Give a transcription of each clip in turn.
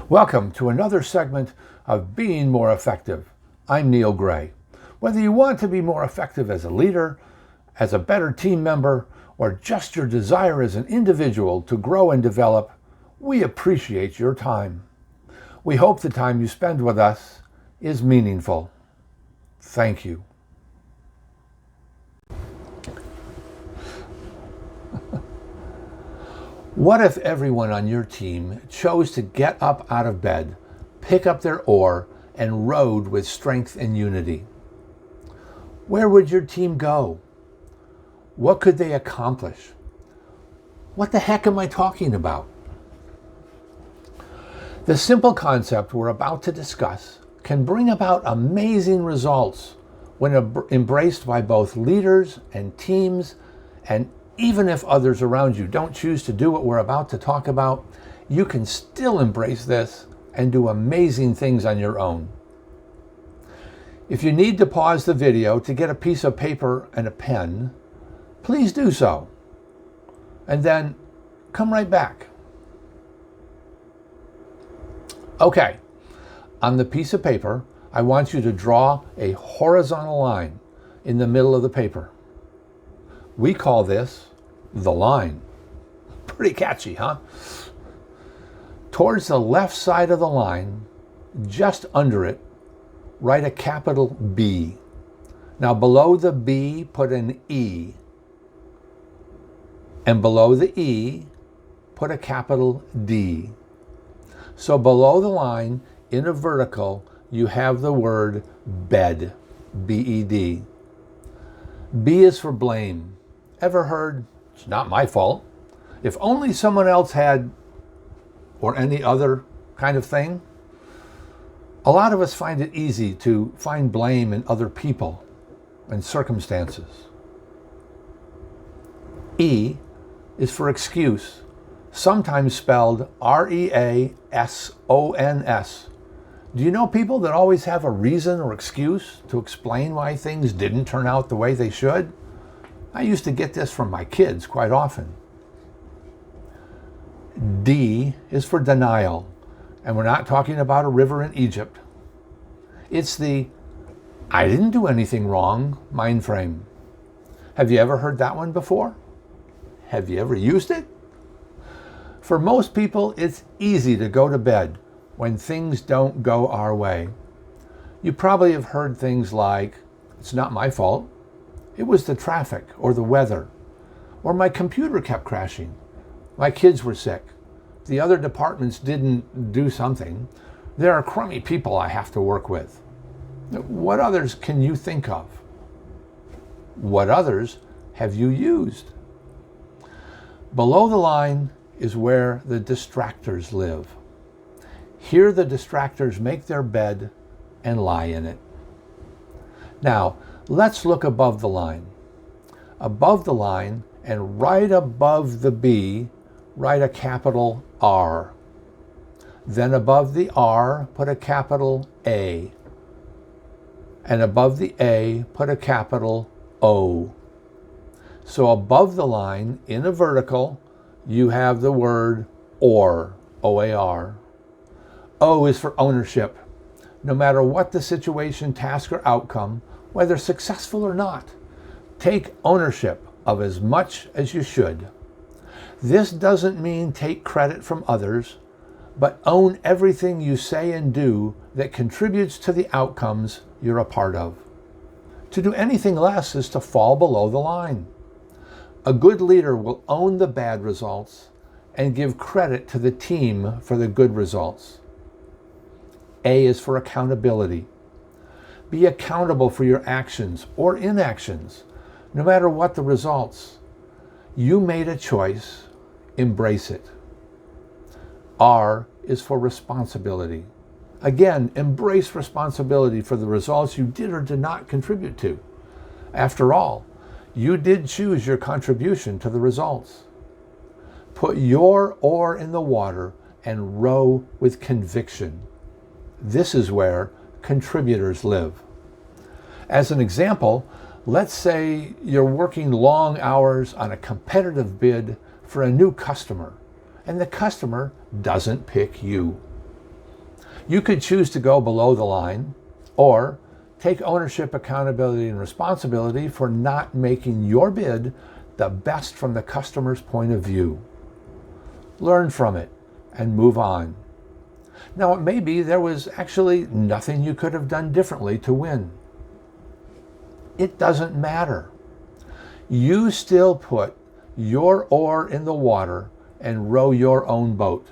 Welcome to another segment of Being More Effective. I'm Neil Gray. Whether you want to be more effective as a leader, as a better team member, or just your desire as an individual to grow and develop, we appreciate your time. We hope the time you spend with us is meaningful. Thank you. What if everyone on your team chose to get up out of bed, pick up their oar, and rowed with strength and unity? Where would your team go? What could they accomplish? What the heck am I talking about? The simple concept we're about to discuss can bring about amazing results when embraced by both leaders and teams, and even if others around you don't choose to do what we're about to talk about, you can still embrace this and do amazing things on your own. If you need to pause the video to get a piece of paper and a pen, please do so. And then come right back. Okay, on the piece of paper, I want you to draw a horizontal line in the middle of the paper. We call this the line. Pretty catchy, huh? Towards the left side of the line, just under it, write a capital B. Now below the B, put an E. And below the E, put a capital D. So below the line, in a vertical, you have the word bed, B-E-D. B is for blame. Ever heard, it's not my fault? If only someone else had, or any other kind of thing? A lot of us find it easy to find blame in other people and circumstances. E is for excuse, sometimes spelled R-E-A-S-O-N-S. Do you know people that always have a reason or excuse to explain why things didn't turn out the way they should? I used to get this from my kids quite often. D is for denial, and we're not talking about a river in Egypt. It's the I didn't do anything wrong mind frame. Have you ever heard that one before? Have you ever used it? For most people, it's easy to go to bed when things don't go our way. You probably have heard things like, it's not my fault. It was the traffic or the weather, or my computer kept crashing. My kids were sick. The other departments didn't do something. There are crummy people I have to work with. What others can you think of? What others have you used? Below the line is where the distractors live. Here the distractors make their bed and lie in it. Now, let's look above the line. Above the line and right above the B, write a capital R. Then above the R, put a capital A. And above the A, put a capital O. So above the line, in a vertical, you have the word OR, O-A-R. O is for ownership. No matter what the situation, task, or outcome, whether successful or not, take ownership of as much as you should. This doesn't mean take credit from others, but own everything you say and do that contributes to the outcomes you're a part of. To do anything less is to fall below the line. A good leader will own the bad results and give credit to the team for the good results. A is for accountability. Be accountable for your actions or inactions, no matter what the results. You made a choice, embrace it. R is for responsibility. Again, embrace responsibility for the results you did or did not contribute to. After all, you did choose your contribution to the results. Put your oar in the water and row with conviction. This is where contributors live. As an example, let's say you're working long hours on a competitive bid for a new customer, and the customer doesn't pick you. You could choose to go below the line or take ownership, accountability, and responsibility for not making your bid the best from the customer's point of view. Learn from it and move on. Now, it may be there was actually nothing you could have done differently to win. It doesn't matter. You still put your oar in the water and row your own boat.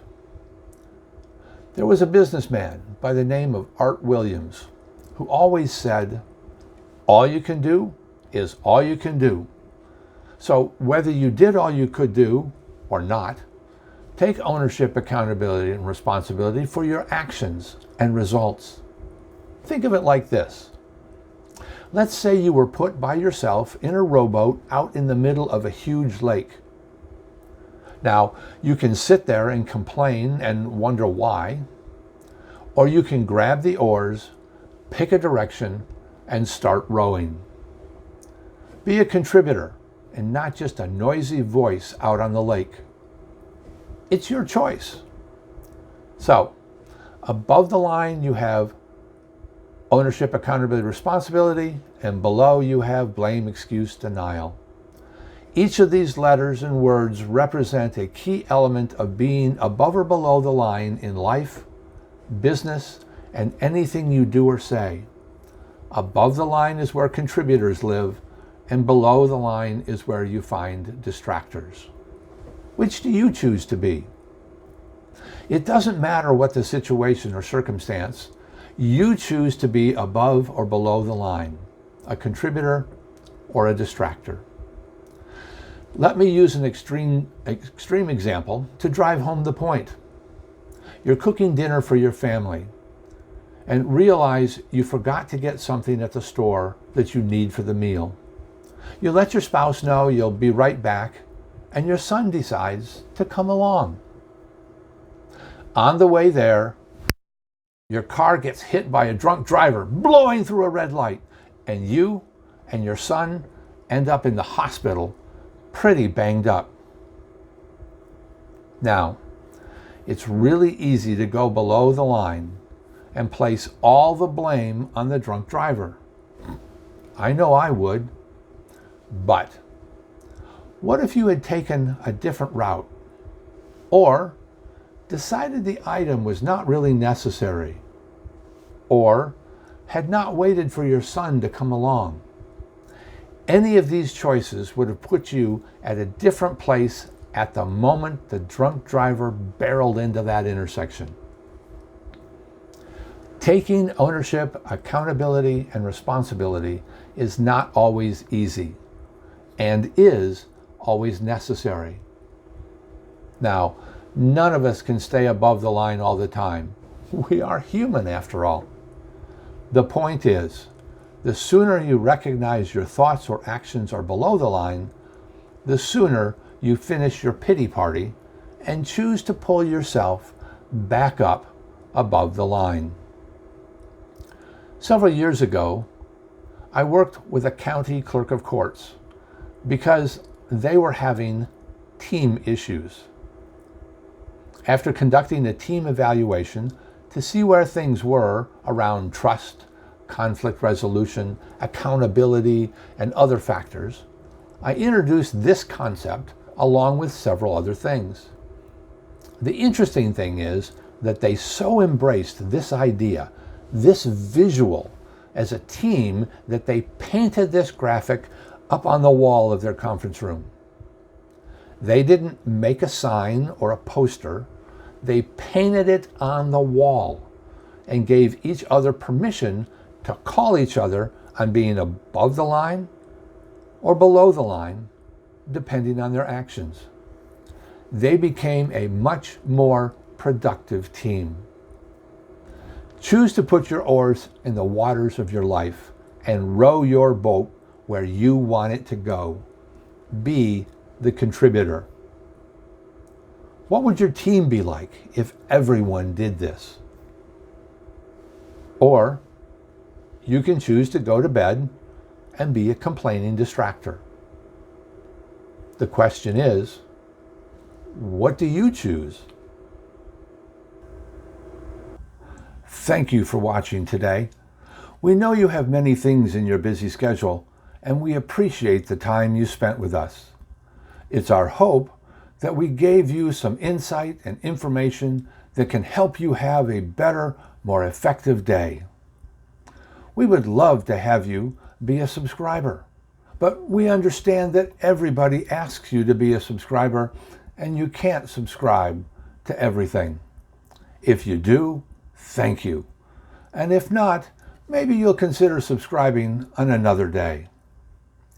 There was a businessman by the name of Art Williams who always said, all you can do is all you can do. So whether you did all you could do or not, take ownership, accountability, and responsibility for your actions and results. Think of it like this. Let's say you were put by yourself in a rowboat out in the middle of a huge lake. Now, you can sit there and complain and wonder why, or you can grab the oars, pick a direction, and start rowing. Be a contributor and not just a noisy voice out on the lake. It's your choice. So, above the line you have ownership, accountability, responsibility, and below you have blame, excuse, denial. Each of these letters and words represent a key element of being above or below the line in life, business, and anything you do or say. Above the line is where contributors live, and below the line is where you find distractors. Which do you choose to be? It doesn't matter what the situation or circumstance, you choose to be above or below the line, a contributor or a distractor. Let me use an extreme example to drive home the point. You're cooking dinner for your family and realize you forgot to get something at the store that you need for the meal. You let your spouse know you'll be right back, and your son decides to come along. On the way there, your car gets hit by a drunk driver blowing through a red light, and you and your son end up in the hospital pretty banged up. Now, it's really easy to go below the line and place all the blame on the drunk driver. I know I would. But what if you had taken a different route, or decided the item was not really necessary, or had not waited for your son to come along? Any of these choices would have put you at a different place at the moment the drunk driver barreled into that intersection. Taking ownership, accountability, and responsibility is not always easy, and is always necessary. Now, none of us can stay above the line all the time. We are human after all. The point is, the sooner you recognize your thoughts or actions are below the line, the sooner you finish your pity party and choose to pull yourself back up above the line. Several years ago, I worked with a county clerk of courts because they were having team issues. After conducting a team evaluation to see where things were around trust, conflict resolution, accountability, and other factors, I introduced this concept along with several other things. The interesting thing is that they so embraced this idea, this visual, as a team that they painted this graphic up on the wall of their conference room. They didn't make a sign or a poster. They painted it on the wall and gave each other permission to call each other on being above the line or below the line, depending on their actions. They became a much more productive team. Choose to put your oars in the waters of your life and row your boat where you want it to go. Be the contributor. What would your team be like if everyone did this? Or you can choose to go to bed and be a complaining distractor. The question is, what do you choose? Thank you for watching today. We know you have many things in your busy schedule, and we appreciate the time you spent with us. It's our hope that we gave you some insight and information that can help you have a better, more effective day. We would love to have you be a subscriber, but we understand that everybody asks you to be a subscriber, and you can't subscribe to everything. If you do, thank you. And if not, maybe you'll consider subscribing on another day.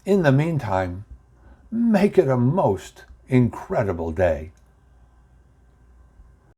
In the meantime, make it a most incredible day.